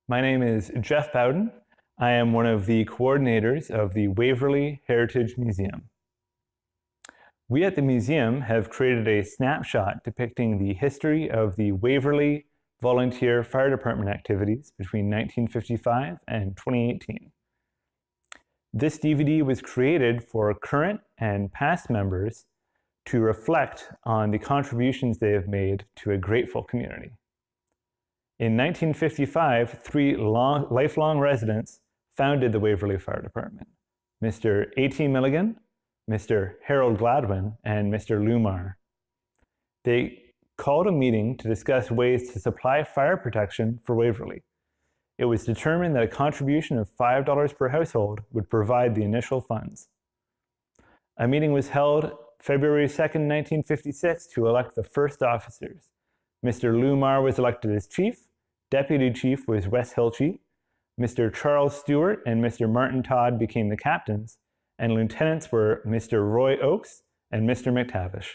My name is Jeff Bowden. I am one of the coordinators of the Waverley Heritage Museum. We at the museum have created a snapshot depicting the history of the Waverley Volunteer Fire Department activities between 1955 and 2018. This DVD was created for current and past members to reflect on the contributions they have made to a grateful community. In 1955, three lifelong residents founded the Waverley Fire Department: Mr. A.T. Milligan, Mr. Harold Gladwin, and Mr. Lumar. They called a meeting to discuss ways to supply fire protection for Waverley. It was determined that a contribution of $5 per household would provide the initial funds. A meeting was held February 2nd, 1956 to elect the first officers. Mr. Lumar was elected as chief, deputy chief was Wes Hilchey, Mr. Charles Stewart and Mr. Martin Todd became the captains, and lieutenants were Mr. Roy Oakes and Mr. McTavish.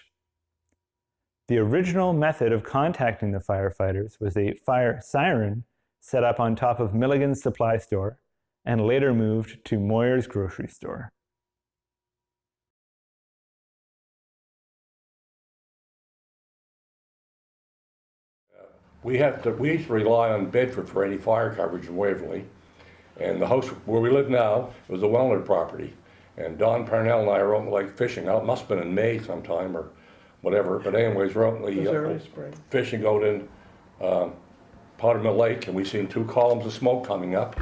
The original method of contacting the firefighters was a fire siren set up on top of Milligan's supply store and later moved to Moyer's grocery store. We used to rely on Bedford for any fire coverage in Waverley. And the house where we live now was the Wellner property. And Don Parnell and I were out like fishing. It must have been in May sometime or whatever. But anyways, we're out fishing out in Powdermill Lake, and we seen two columns of smoke coming up.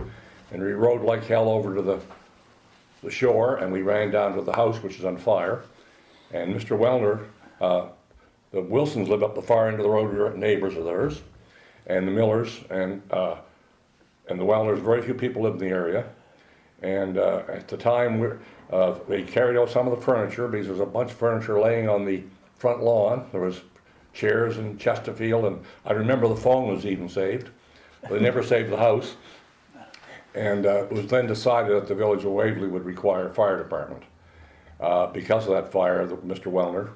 And we rode like hell over to the shore, and we ran down to the house, which is on fire. And Mr. Wellner, the Wilsons lived up the far end of the road. We were neighbors of theirs, and the Millers and the Wellners. Very few people lived in the area, and at the time they carried out some of the furniture because there was a bunch of furniture laying on the front lawn. There was chairs and Chesterfield, and I remember the phone was even saved. They never saved the house, and it was then decided that the village of Waverley would require a fire department because of that fire, Mr. Wellner.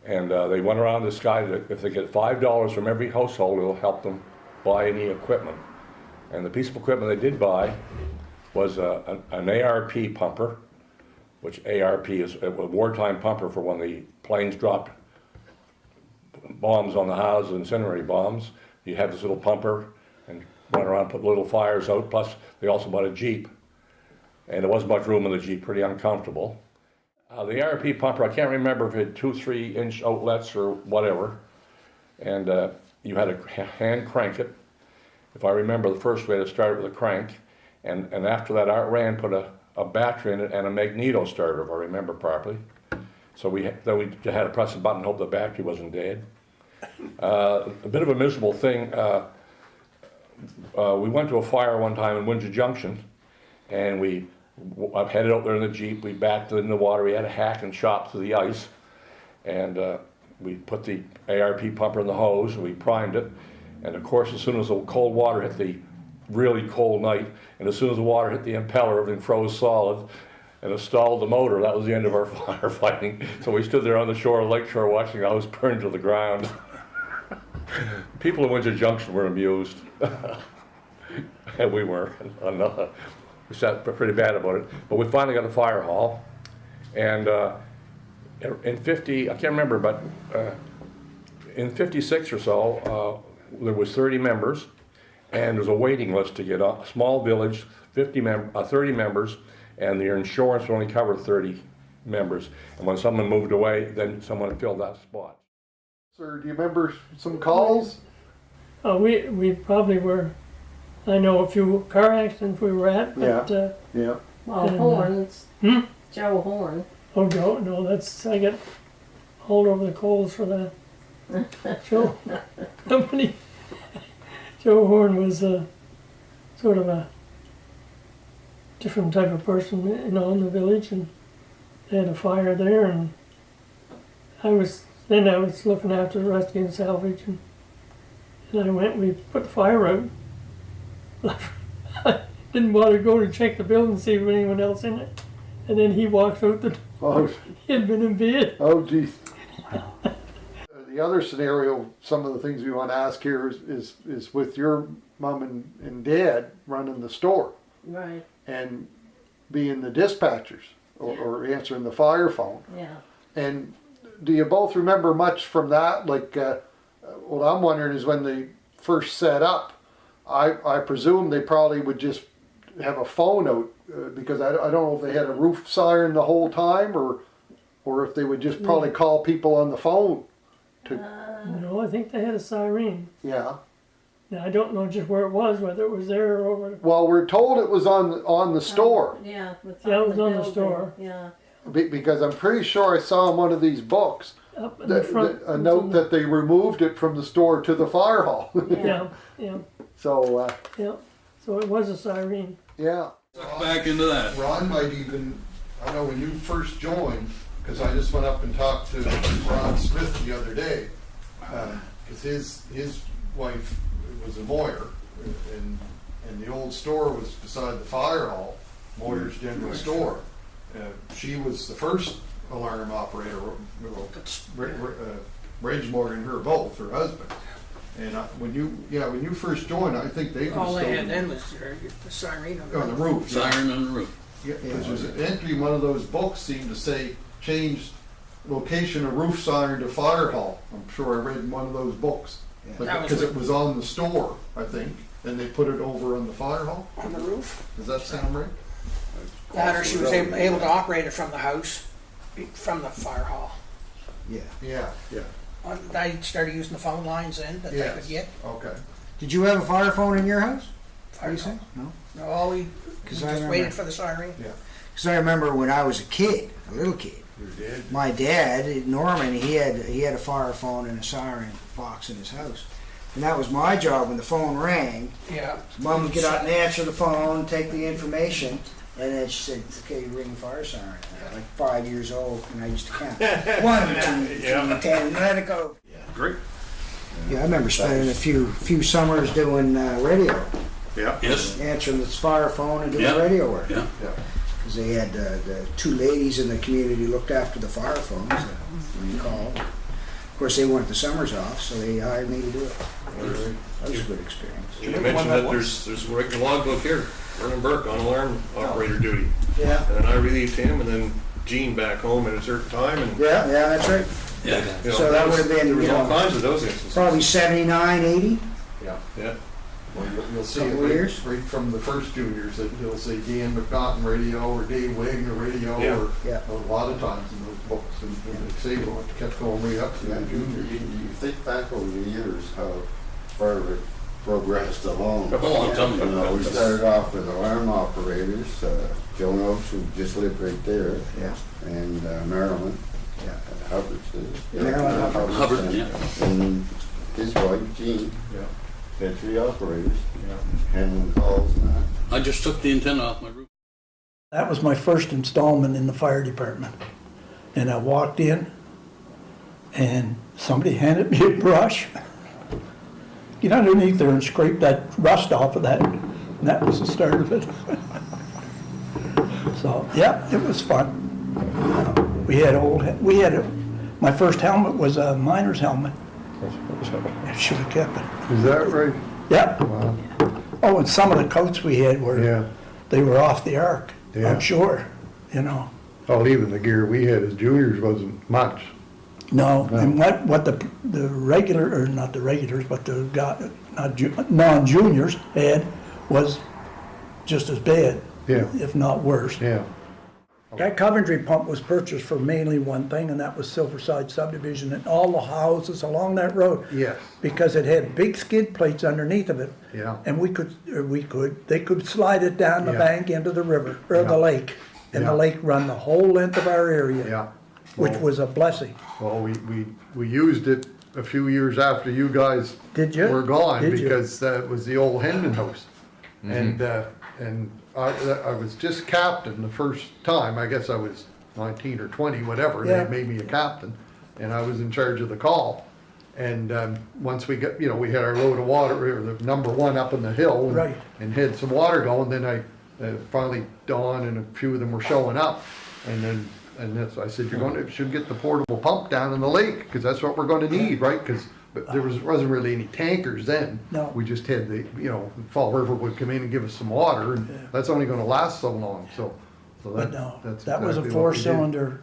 And they went around this guy that if they get $5 from every household, it'll help them buy any equipment. And the piece of equipment they did buy was an ARP pumper, which ARP is a wartime pumper for when the planes dropped bombs on the houses, incendiary bombs. You have this little pumper and run around, put little fires out. Plus, they also bought a Jeep. And there wasn't much room in the Jeep, pretty uncomfortable. The ARP pumper, I can't remember if it had 2-3 inch outlets or whatever, and you had to hand crank it. If I remember, the first way to start with a crank, and after that Art Rand put a battery in it and a magneto starter, if I remember properly. So then we had to press a button and hope the battery wasn't dead. A bit of a miserable thing, we went to a fire one time in Windsor Junction, and I headed out there in the Jeep. We backed in the water. We had a hack and chop through the ice, and we put the ARP pumper in the hose, and we primed it. And of course, as soon as the cold water hit the really cold night, and as soon as the water hit the impeller, everything froze solid, and it stalled the motor. That was the end of our firefighting. So we stood there on the shore of Lake Shore watching the house burn to the ground. People in Windsor Junction were amused, and we were. We sat pretty bad about it, but we finally got a fire hall, and in 50, I can't remember, but in 56 or so, there was 30 members, and there was a waiting list to get a small village, 30 members, and their insurance would only cover 30 members, and when someone moved away, then someone filled that spot. Sir, do you remember some calls? We probably were. I know a few car accidents we were at, but yeah. Well, Horns. Joe Horn. Oh, no, that's, I get hauled over the coals for that. Joe company. Joe Horn was sort of a different type of person in the village, and they had a fire there, and I was looking after the rescue and salvage, and we put the fire out. I didn't want to go to check the building and see if anyone else in it. And then he walked out the door. Oh. He had been in bed. Oh, geez. the other scenario, some of the things we want to ask here is with your mom and dad running the store Right. and being the dispatchers or answering the fire phone. Yeah. And do you both remember much from that? Like, what I'm wondering is when they first set up, I presume they probably would just have a phone out because I don't know if they had a roof siren the whole time or if they would just probably call people on the phone. No, I think they had a siren. Yeah. Now, I don't know just where it was, whether it was there or over. Well, we're told it was on the store Yeah. Yeah, it was on the building. store. Yeah. because I'm pretty sure I saw in one of these books Up in the front. a note that they removed it from the store to the fire hall. Yeah, yeah, So, yeah. So it was a siren. yeah. Back into that. Ron might even, I know when you first joined, because I just went up and talked to Ron Smith the other day, because his wife was a Moyer, and the old store was beside the fire hall, Moyer's General Store. She was the first alarm operator, Rage Moyer and her both, her husband. And when you first joined, I think they All were they still had then was the siren on on the roof. yeah. Siren on the roof. Yeah, because there's an entry in one of those books seemed to say change location of roof siren to fire hall. I'm sure I read in one of those books. That was Because it was on the store, I think, and they put it over on the fire hall. on the roof. Does that sound right? That or she was able to operate it from the house, from the fire hall. Yeah. Yeah. I started using the phone lines then that they Yes. could get. Okay. Did you have a fire phone in your house? Fire You say? No. No, all we 'Cause just I remember- waited for the siren. Because I remember when I was a kid, a little kid, You did. my dad, Norman, he had a fire phone and a siren box in his house. And that was my job when the phone rang. Yeah. Mom would get out and answer the phone, take the information, and then she said, okay, ring the fire siren. And I was like 5 years old, and I used to count. 1, 2, 3, 10, and let it go. Great. Yeah, I remember spending a few summers doing radio, Yeah. Yes. answering this fire phone and doing Yeah. radio work. Yeah. Because they had the two ladies in the community looked after the fire phones when you called. Of course, they wanted the summers off, so they hired me to do it. That was a good experience. You mentioned that there's a logbook here, Vernon Burke on alarm operator duty. Yeah. And then I relieved him and then Gene back home at a certain time and, Yeah, that's right. Yeah. you know, So that would have been, there was you all know, kinds of those instances. probably 79, 80. Yeah. Yeah. Well, you'll see Couple it years. right from the first juniors that they'll say Dan McNaughton radio or Dave Wagner radio Yeah. or Yeah. a lot of times in those books. And they say, well, it kept going way up to the junior. You think back over the years how far it progressed along. A long time You know, ago. we started off with alarm operators, Joan Oaks, who just lived right there, Yeah. and Marilyn, Yeah. Hubbard, Marilyn Hubbard. Hubbard, and, yeah. and his wife, Jean, Yeah. had 3 operators, handling calls and that. I just took the antenna off my roof. That was my first installment in the fire department. And I walked in and somebody handed me a brush. Get underneath there and scrape that rust off of that. And that was the start of it. So, yeah, it was fun. My first helmet was a miner's helmet. I should have kept it. Is that right? Yep. Wow. Oh, and some of the coats we had Yeah. they were off the ark, Yeah. I'm sure, you know. Oh, even the gear we had as juniors wasn't much. No, and what the regular, or not the regulars, but the non-juniors had was just as bad, Yeah. if not worse. Yeah. That Coventry pump was purchased for mainly one thing, and that was Silverside subdivision and all the houses along that road. Yes. Because it had big skid plates underneath of it. Yeah. And they could slide it down the Yeah. bank into the river, or Yeah. the lake. And the Yeah. lake run the whole length of our area. Yeah. Which Well- was a blessing. Well, we used it a few years after you guys Did you? were gone Did you? because it was the old Hendon house. And I was just captain the first time. I guess I was 19 or 20, whatever. Yeah. They made me a captain, and I was in charge of the call. And once we got, we had our load of water, or the number 1 up on the hill, and, Right. and had some water going. Then I finally Dawn and a few of them were showing up, and then And that's, I said, should get the portable pump down in the lake, because that's what we're gonna need, right? Because there wasn't really any tankers then. No. We just had Fall River would come in and give us some water, and that's only gonna last so long, so But no, that's that was a exactly what we did.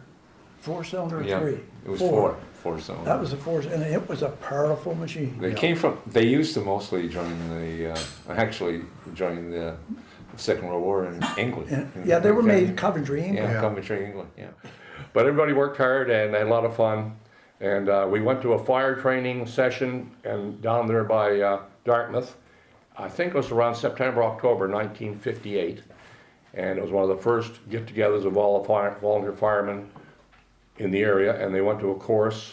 four-cylinder Yeah, three. it was four zone. That was a four, and it was a powerful machine. They used them mostly during the Second World War in England. Yeah, they were made in Coventry, England. Yeah, Coventry, England, yeah. But everybody worked hard and had a lot of fun. And we went to a fire training session and down there by Dartmouth. I think it was around September, October 1958. And it was one of the first get-togethers of all the volunteer firemen in the area. And they went to a course.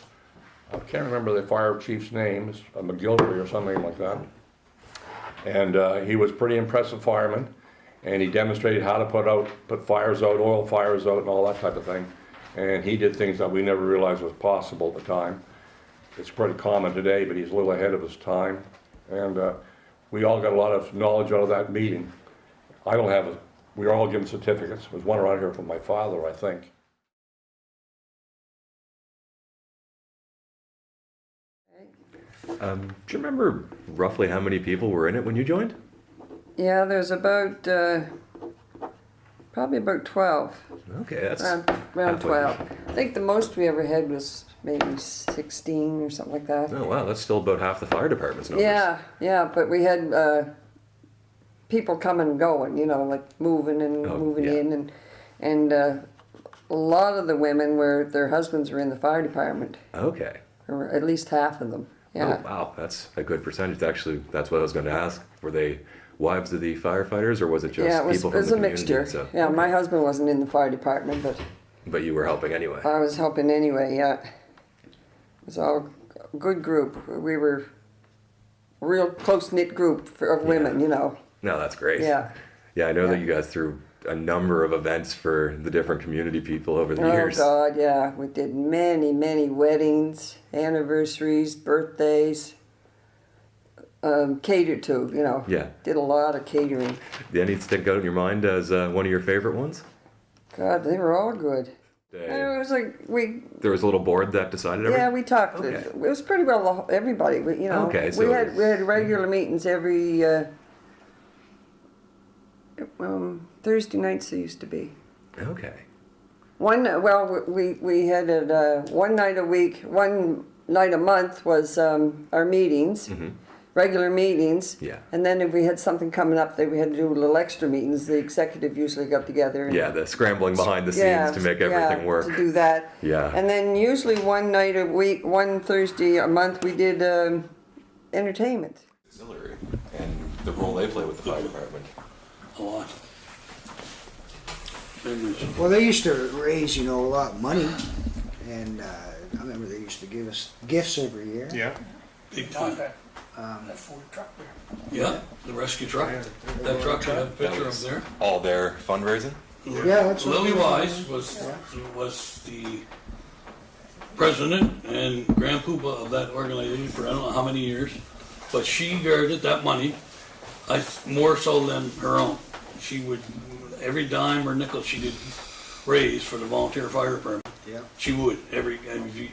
I can't remember the fire chief's name, it's McGilvery or something like that. And he was a pretty impressive fireman. And he demonstrated how to put fires out, oil fires out, and all that type of thing. And he did things that we never realized was possible at the time. It's pretty common today, but he's a little ahead of his time. And we all got a lot of knowledge out of that meeting. We were all given certificates. There's one around here from my father, I think. Do you remember roughly how many people were in it when you joined? Yeah, there's about, probably about 12. Okay, that's Around halfway. 12. I think the most we ever had was maybe 16 or something like that. Oh wow, that's still about half the fire department's numbers. Yeah, but we had people coming and going, like moving and moving in, and a lot of the women their husbands were in the fire department, Okay. or at least half of them. Yeah. Oh wow, that's a good percentage. Actually, that's what I was going to ask. Were they wives of the firefighters, or was it just people from it was the a community? mixture. So, Yeah, my husband wasn't in the fire department, but you were helping anyway. I was helping anyway. Yeah, it was all a good group. We were a real close knit group of women. No, that's great. Yeah. Yeah, I know that you guys threw a number of events for the different community people over the years. Oh God, yeah, we did many weddings, anniversaries, birthdays. Catered to, Yeah. Did a lot of catering. Did any stick out in your mind as one of your favorite ones? God, they were all good. It was like There was a little board that decided everything? Yeah, we talked. Okay. It was pretty well everybody. Okay, so we had regular meetings every Thursday nights. They used to be. Okay. We had it one night a week. One night a month was our meetings. Mm-hmm. Regular meetings. Yeah. And then if we had something coming up that we had to do little extra meetings, the executive usually got together. And, Yeah, the scrambling behind the scenes to make everything work. to do that. Yeah. And then usually one night a week, one Thursday a month, we did entertainment. Auxiliary and the role they play with the fire department. A lot. Well, they used to raise, a lot of money, and I remember they used to give us gifts every year. Yeah. Big time. That Ford truck there. Yeah, the rescue truck. That truck I have a picture of there. All their fundraising? Yeah, that's what Lily we- Wise was the president and grand poobah of that organization for I don't know how many years, but she guarded that money more so than her own. She would, every dime or nickel she did raise for the volunteer fire department, Yeah. she would.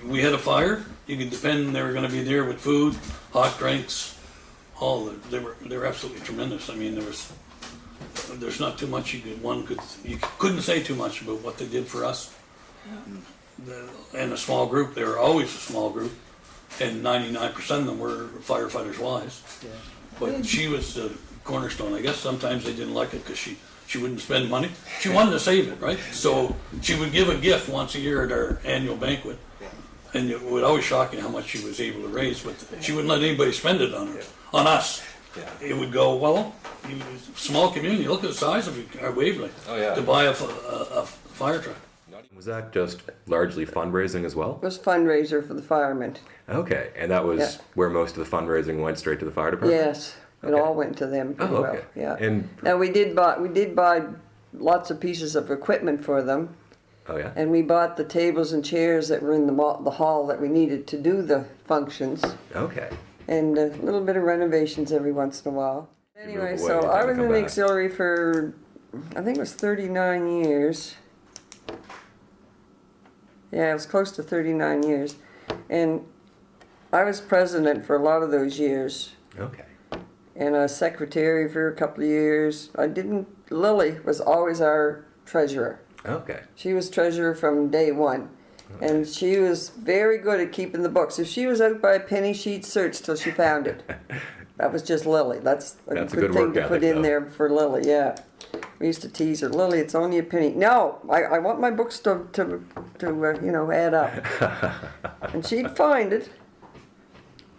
We had a fire, you could depend they were going to be there with food, hot drinks, they were absolutely tremendous. I mean, there's not too much you couldn't say too much about what they did for us. And a small group, they were always a small group, and 99% of them were firefighters' wives. Yeah. But she was the cornerstone. I guess sometimes they didn't like it because she wouldn't spend money. She wanted to save it, right? So she would give a gift once a year at our annual banquet. And it would always shock you how much she was able to raise, but she wouldn't let anybody spend it on her, on us. It would go, well, small community, look at the size of our Waverley to buy a fire truck. Was that just largely fundraising as well? It was a fundraiser for the firemen. Okay, and that was where most of the fundraising went straight to the fire department? Yes, it all went to them pretty well. okay. Yeah. And Now we did buy lots of pieces of equipment for them. oh yeah. And we bought the tables and chairs that were in the hall that we needed to do the functions, Okay. and a little bit of renovations every once in a while. Anyway, move away so and I then was come in the back. auxiliary for, I think it was 39 years. Yeah, it was close to 39 years. And I was president for a lot of those years. Okay. And a secretary for a couple of years. Lily was always our treasurer. Okay. She was treasurer from day one. And she was very good at keeping the books. If she was out by a penny, she'd search till she found it. That was just Lily. That's a good thing work to put ethic, in though. there for Lily, yeah. We used to tease her, Lily, it's only a penny. No, I want my books to add up. And she'd find it.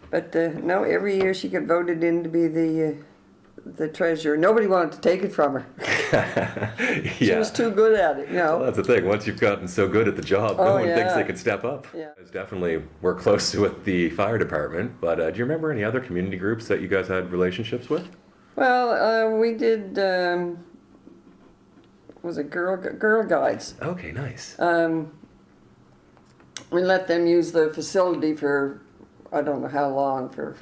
But no, every year she got voted in to be the treasurer. Nobody wanted to take it from her. She was too good at it, Well, that's the thing. Once you've gotten so good at the job, no one thinks they can step up. Yeah. You guys definitely work closely with the fire department, but do you remember any other community groups that you guys had relationships with? Well, we did, was it Girl Guides? Okay, nice. We let them use the facility for, I don't know how long, for,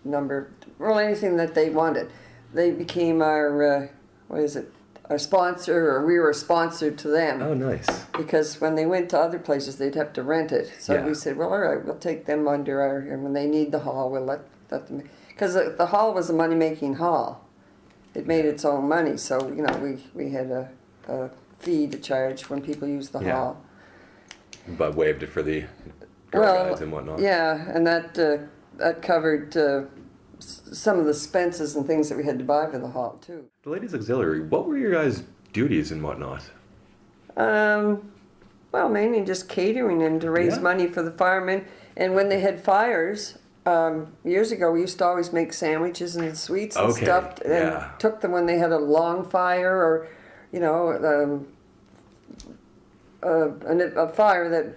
anything that they wanted. They became our, our sponsor, or we were a sponsor to them. Oh, nice. Because when they went to other places, they'd have to rent it. So we said, well, all right, we'll take them under our, and when they need the hall, we'll let them, because the hall was a money-making hall. It made its own money, so, we had a fee to charge when people used the hall. But waived it for the Girl Guides and whatnot. Yeah, and that covered some of the expenses and things that we had to buy for the hall, too. The Ladies Auxiliary, what were your guys' duties and whatnot? Well, mainly just catering and to raise money for the firemen. And when they had fires, years ago, we used to always make sandwiches and sweets and stuff, and took them when they had a long fire or, a fire that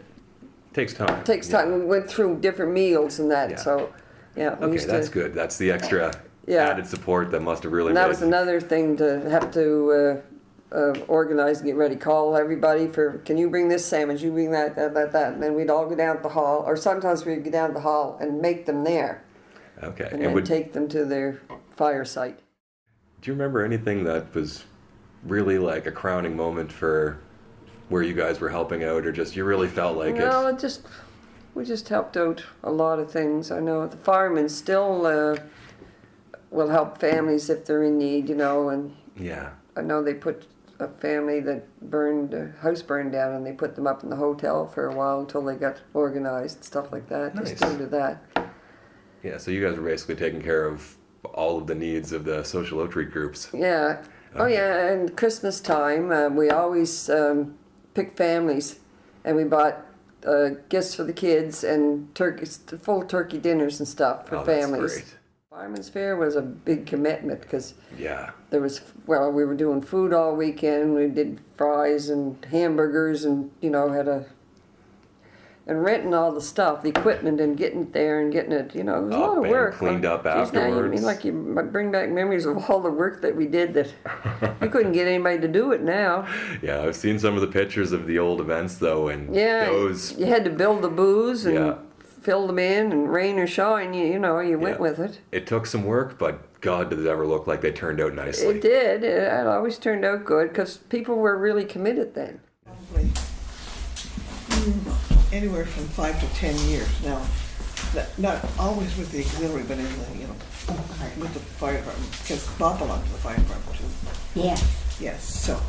Takes time. takes time. We went through different meals and that, so, yeah. We Okay, used that's to, good. That's the extra Yeah. added support that must have really And that made was another thing to have to organize and get ready. Call everybody for, can you bring this sandwich, you bring that. And then we'd all go down to the hall, or sometimes we'd go down to the hall and make them there. Okay. And then take them to their fire site. Do you remember anything that was really like a crowning moment for where you guys were helping out, or just you really felt like No, we just helped out a lot of things. I know the firemen still will help families if they're in need, and I know they put a family that house burned down, and they put them up in the hotel for a while until they got organized, stuff like that. Nice. Just into that. Yeah, so you guys were basically taking care of all of the needs of the social outreach groups. Yeah. Oh yeah, and Christmas time, we always picked families, and we bought gifts for the kids and full turkey dinners and stuff for families. That's great. Fireman's Fair was a big commitment because Yeah. we were doing food all weekend. We did fries and hamburgers, and and renting all the stuff, the equipment, and getting it there and getting it. It was a lot of work. Cleaned up Geez, now afterwards. you bring back memories of all the work that we did that you couldn't get anybody to do it now. Yeah, I've seen some of the pictures of the old events though, and Yeah, those. you had to build the booze and Yeah. fill them in, and rain or shine, you went with it. It took some work, but God, did it ever look like they turned out nicely. It did. It always turned out good because people were really committed then. Probably anywhere from 5 to 10 years now. Not always with the auxiliary, but in the, with the fire department, because Bob belonged to the fire department too. Yeah. Yes, so,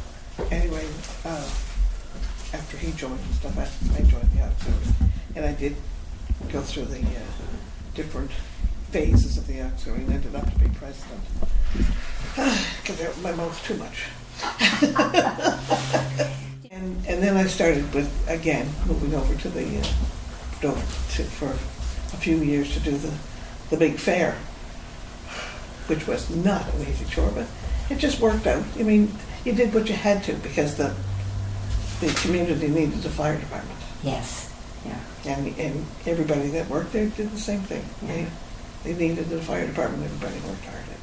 anyway, after he joined and stuff, I joined the auxiliary. And I did go through the different phases of the auxiliary and ended up to be president. Because my mouth's too much. And then I started with, again, moving over to for a few years to do the big fair, which was not an easy chore, but it just worked out. I mean, you did what you had to because the community needed the fire department. Yes. Yeah. And everybody that worked there did the same thing. Yeah. They needed the fire department. Everybody worked hard at it.